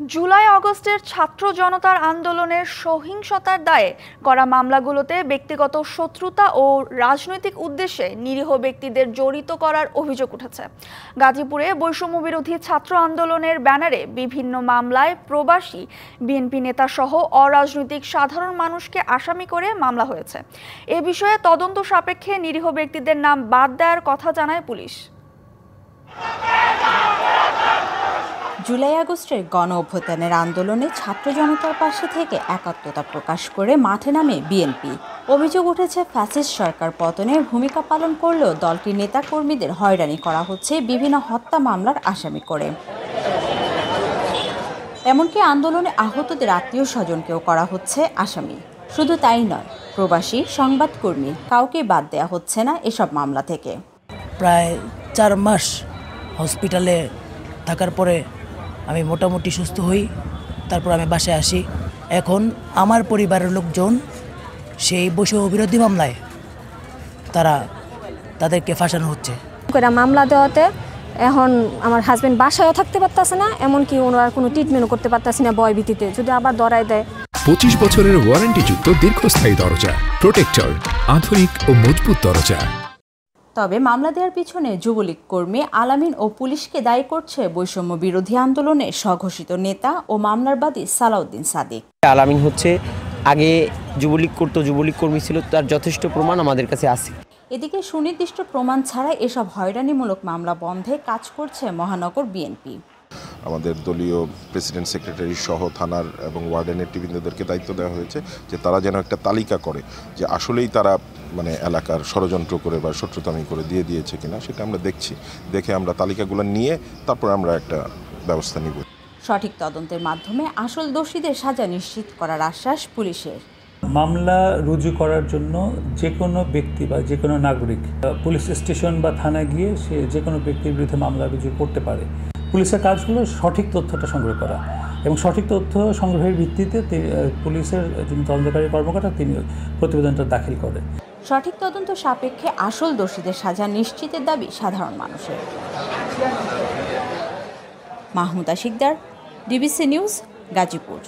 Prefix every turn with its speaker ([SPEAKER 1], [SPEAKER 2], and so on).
[SPEAKER 1] জুলাই আগস্টের ছাত্র জনতার আন্দোলনের সহিংসতার দায়ে করা মামলাগুলোতে ব্যক্তিগত শত্রুতা ও রাজনৈতিক উদ্দেশ্যে নিরীহ ব্যক্তিদের জড়িত করার অভিযোগ উঠেছে। গাজীপুরে বৈষম্য বিরোধী ছাত্র আন্দোলনের ব্যানারে বিভিন্ন মামলায় প্রবাসী বিএনপি নেতাসহ অরাজনৈতিক সাধারণ মানুষকে আসামি করে মামলা হয়েছে। এ বিষয়ে তদন্ত সাপেক্ষে নিরীহ ব্যক্তিদের নাম বাদ দেওয়ার কথা জানায় পুলিশ।
[SPEAKER 2] জুলাই আগস্টের গণ অভ্যুত্থানের আন্দোলনে ছাত্র জনতার পাশে থেকে একাত্মতা প্রকাশ করে মাঠে নামে বিএনপি। অভিযোগ উঠেছে ফ্যাসিস্ট সরকার পতনে ভূমিকা পালন করলেও দলটির নেতাকর্মীদের হয়রানি করা হচ্ছে বিভিন্ন হত্যা মামলার আসামি করে। এমনকি আন্দোলনে আহতদের আত্মীয় স্বজনকেও করা হচ্ছে আসামি। শুধু তাই নয়, প্রবাসী সংবাদকর্মী কাউকে বাদ দেওয়া হচ্ছে না এসব মামলা থেকে।
[SPEAKER 3] প্রায় 4 মাস হসপিটালে থাকার পরে আমি মোটামুটি সুস্থ হই, তারপর আমি বাসায় আসি। এখন আমার পরিবারের লোকজন সেই বৈষম্য বিরোধী মামলায় তাদেরকে ফাঁসানো হচ্ছে।
[SPEAKER 4] মামলা দেওয়াতে এখন আমার হাজবেন্ড বাসায়ও থাকতে পারতেছে না, এমনকি ওনার কোনো ট্রিটমেন্টও করতে পারতেছে না ভয় ভীতিতে, যদি আবার ধরায় দেয়।
[SPEAKER 5] 25 বছরের ওয়ারেন্টিযুক্ত দীর্ঘস্থায়ী দরজা প্রোটেক্টর, আধুনিক ও মজবুত দরজা।
[SPEAKER 2] তবে মামলা দেওয়ার পিছনে যুবলীগ কর্মী আলামিন ও পুলিশকে দায়ী করছে বৈষম্য বিরোধী আন্দোলনে স্বঘোষিত নেতা ও মামলার বাদী সালাউদ্দিন সাদিক।
[SPEAKER 6] আলামিন হচ্ছে আগে যুবলীগ করতো, যুবলীগ কর্মী ছিল, তার যথেষ্ট প্রমাণ আমাদের কাছে আছে।
[SPEAKER 2] এদিকে সুনির্দিষ্ট প্রমাণ ছাড়া এসব হয়রানিমূলক মামলা বন্ধে কাজ করছে মহানগর বিএনপি।
[SPEAKER 7] আমাদের দলীয় প্রেসিডেন্ট সেক্রেটারি সহ থানার এবং ওয়ার্ডেনের টিভিদেরকে দায়িত্ব দেওয়া হয়েছে যে তারা যেন একটা তালিকা করে যে আসলেই তারা এলাকার ষড়যন্ত্র করে বা শত্রুতামি করে দিয়েছে কিনা, সেটা আমরা দেখে আমরা তালিকাগুলো নিয়ে তারপর আমরা একটা ব্যবস্থা নিব।
[SPEAKER 2] সঠিক তদন্তের মাধ্যমে আসল দোষীদের সাজা নিশ্চিত করার আশ্বাস পুলিশের।
[SPEAKER 8] মামলা রুজু করার জন্য যে কোনো ব্যক্তি বা যে কোনো নাগরিক পুলিশ স্টেশন বা থানায় গিয়ে সে যে কোনো ব্যক্তির বিরুদ্ধে মামলা রুজু করতে পারে। পুলিশের কাজ হলো সঠিক তথ্যটা সংগ্রহ করা, এবং সঠিক তথ্য সংগ্রহের ভিত্তিতে পুলিশের যিনি তদন্তকারী কর্মকর্তা তিনি প্রতিবেদনটা দাখিল করেন।
[SPEAKER 2] সঠিক তদন্ত সাপেক্ষে আসল দোষীদের সাজা নিশ্চিতের দাবি সাধারণ মানুষের। মাহমুদা শিকদার, ডিবিসি নিউজ, গাজীপুর।